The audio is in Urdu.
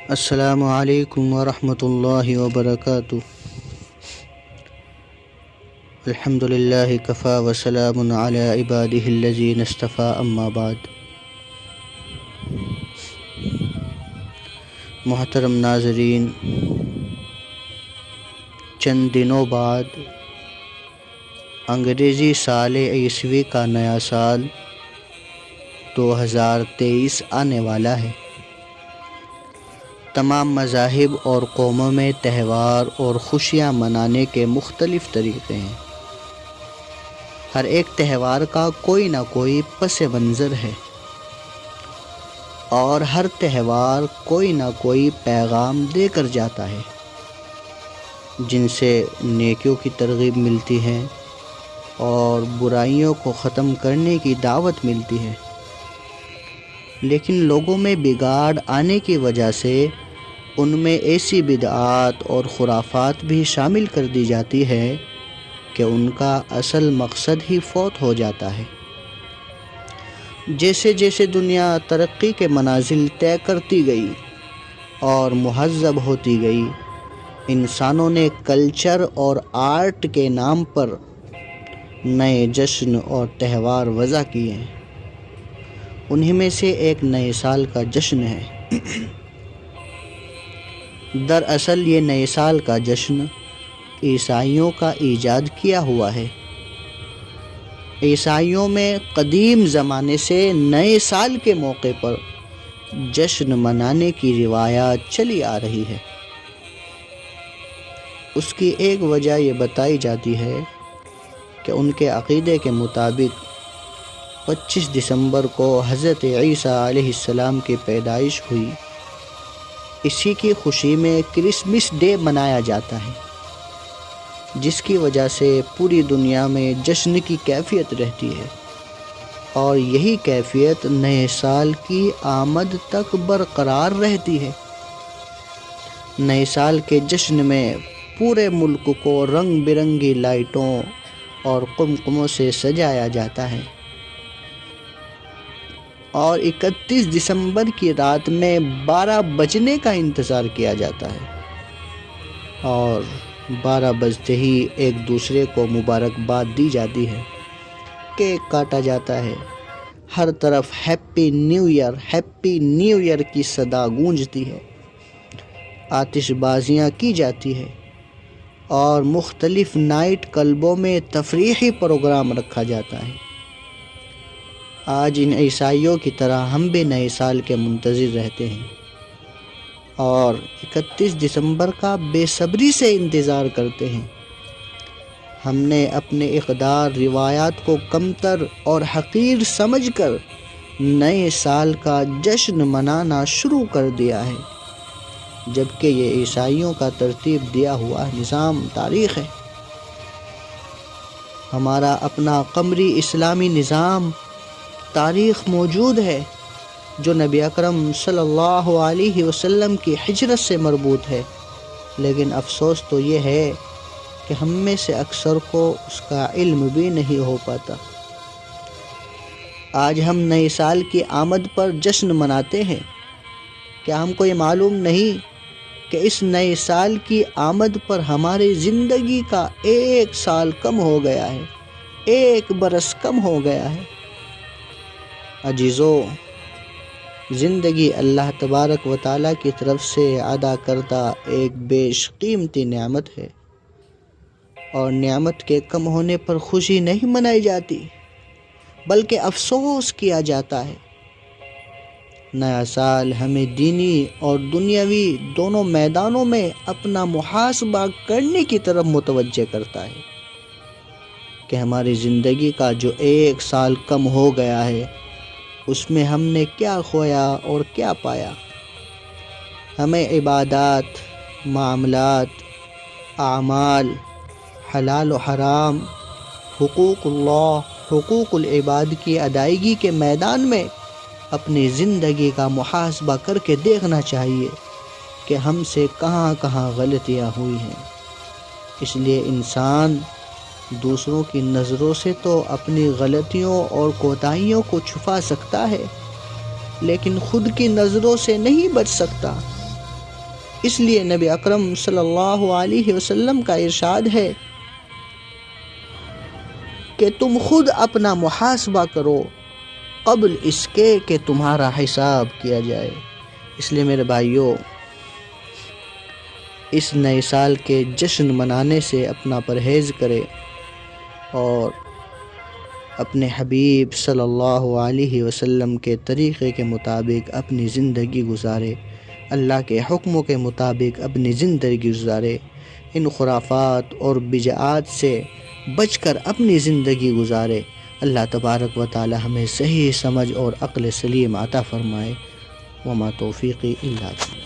السلام علیکم ورحمۃ اللہ وبرکاتہ۔ الحمد للہ کفا وسلام علی عبادہ الذین اصطفیٰ، اما بعد۔ محترم ناظرین، چند دنوں بعد انگریزی سال عیسوی کا نیا سال 2023 آنے والا ہے۔ تمام مذاہب اور قوموں میں تہوار اور خوشیاں منانے کے مختلف طریقے ہیں۔ ہر ایک تہوار کا کوئی نہ کوئی پس منظر ہے، اور ہر تہوار کوئی نہ کوئی پیغام دے کر جاتا ہے، جن سے نیکیوں کی ترغیب ملتی ہے اور برائیوں کو ختم کرنے کی دعوت ملتی ہے۔ لیکن لوگوں میں بگاڑ آنے کی وجہ سے ان میں ایسی بدعات اور خرافات بھی شامل کر دی جاتی ہے کہ ان کا اصل مقصد ہی فوت ہو جاتا ہے۔ جیسے جیسے دنیا ترقی کے منازل طے کرتی گئی اور مہذب ہوتی گئی، انسانوں نے کلچر اور آرٹ کے نام پر نئے جشن اور تہوار وضع کیے ہیں۔ انہی میں سے ایک نئے سال کا جشن ہے۔ دراصل یہ نئے سال کا جشن عیسائیوں کا ایجاد کیا ہوا ہے۔ عیسائیوں میں قدیم زمانے سے نئے سال کے موقع پر جشن منانے کی روایات چلی آ رہی ہے۔ اس کی ایک وجہ یہ بتائی جاتی ہے کہ ان کے عقیدے کے مطابق 25 دسمبر کو حضرت عیسیٰ علیہ السلام کی پیدائش ہوئی۔ اسی کی خوشی میں کرسمس ڈے منایا جاتا ہے، جس کی وجہ سے پوری دنیا میں جشن کی کیفیت رہتی ہے، اور یہی کیفیت نئے سال کی آمد تک برقرار رہتی ہے۔ نئے سال کے جشن میں پورے ملک کو رنگ برنگی لائٹوں اور قمقموں سے سجایا جاتا ہے، اور 31 دسمبر کی رات میں 12 بجنے کا انتظار کیا جاتا ہے، اور 12 بجتے ہی ایک دوسرے کو مبارکباد دی جاتی ہے، کیک کاٹا جاتا ہے، ہر طرف ہیپی نیو ایئر کی صدا گونجتی ہے، آتش بازیاں کی جاتی ہے، اور مختلف نائٹ کلبوں میں تفریحی پروگرام رکھا جاتا ہے۔ آج ان عیسائیوں کی طرح ہم بھی نئے سال کے منتظر رہتے ہیں، اور 31 دسمبر کا بے صبری سے انتظار کرتے ہیں۔ ہم نے اپنے اقدار روایات کو کمتر اور حقیر سمجھ کر نئے سال کا جشن منانا شروع کر دیا ہے، جبکہ یہ عیسائیوں کا ترتیب دیا ہوا نظام تاریخ ہے۔ ہمارا اپنا قمری اسلامی نظام تاریخ موجود ہے، جو نبی اکرم صلی اللہ علیہ وسلم کی ہجرت سے مربوط ہے، لیکن افسوس تو یہ ہے کہ ہم میں سے اکثر کو اس کا علم بھی نہیں ہو پاتا۔ آج ہم نئے سال کی آمد پر جشن مناتے ہیں۔ کیا ہم کو یہ معلوم نہیں کہ اس نئے سال کی آمد پر ہماری زندگی کا 1 سال کم ہو گیا ہے، 1 برس کم ہو گیا ہے؟ عزیزو، زندگی اللہ تبارک و تعالیٰ کی طرف سے عطا کردہ ایک بیش قیمتی نعمت ہے، اور نعمت کے کم ہونے پر خوشی نہیں منائی جاتی، بلکہ افسوس کیا جاتا ہے۔ نیا سال ہمیں دینی اور دنیاوی دونوں میدانوں میں اپنا محاسبہ کرنے کی طرف متوجہ کرتا ہے کہ ہماری زندگی کا جو 1 سال کم ہو گیا ہے، اس میں ہم نے کیا کھویا اور کیا پایا۔ ہمیں عبادات، معاملات، اعمال، حلال و حرام، حقوق اللہ، حقوق العباد کی ادائیگی کے میدان میں اپنی زندگی کا محاسبہ کر کے دیکھنا چاہیے کہ ہم سے کہاں کہاں غلطیاں ہوئی ہیں۔ اس لیے انسان دوسروں کی نظروں سے تو اپنی غلطیوں اور کوتاہیوں کو چھپا سکتا ہے، لیکن خود کی نظروں سے نہیں بچ سکتا۔ اس لیے نبی اکرم صلی اللہ علیہ وسلم کا ارشاد ہے کہ تم خود اپنا محاسبہ کرو قبل اس کے کہ تمہارا حساب کیا جائے۔ اس لیے میرے بھائیوں، اس نئے سال کے جشن منانے سے اپنا پرہیز کرے اور اپنے حبیب صلی اللہ علیہ وسلم کے طریقے کے مطابق اپنی زندگی گزارے، اللہ کے حکموں کے مطابق اپنی زندگی گزارے، ان خرافات اور بدعات سے بچ کر اپنی زندگی گزارے۔ اللہ تبارک و تعالی ہمیں صحیح سمجھ اور عقل سلیم عطا فرمائے۔ وما توفیقی الا باللہ۔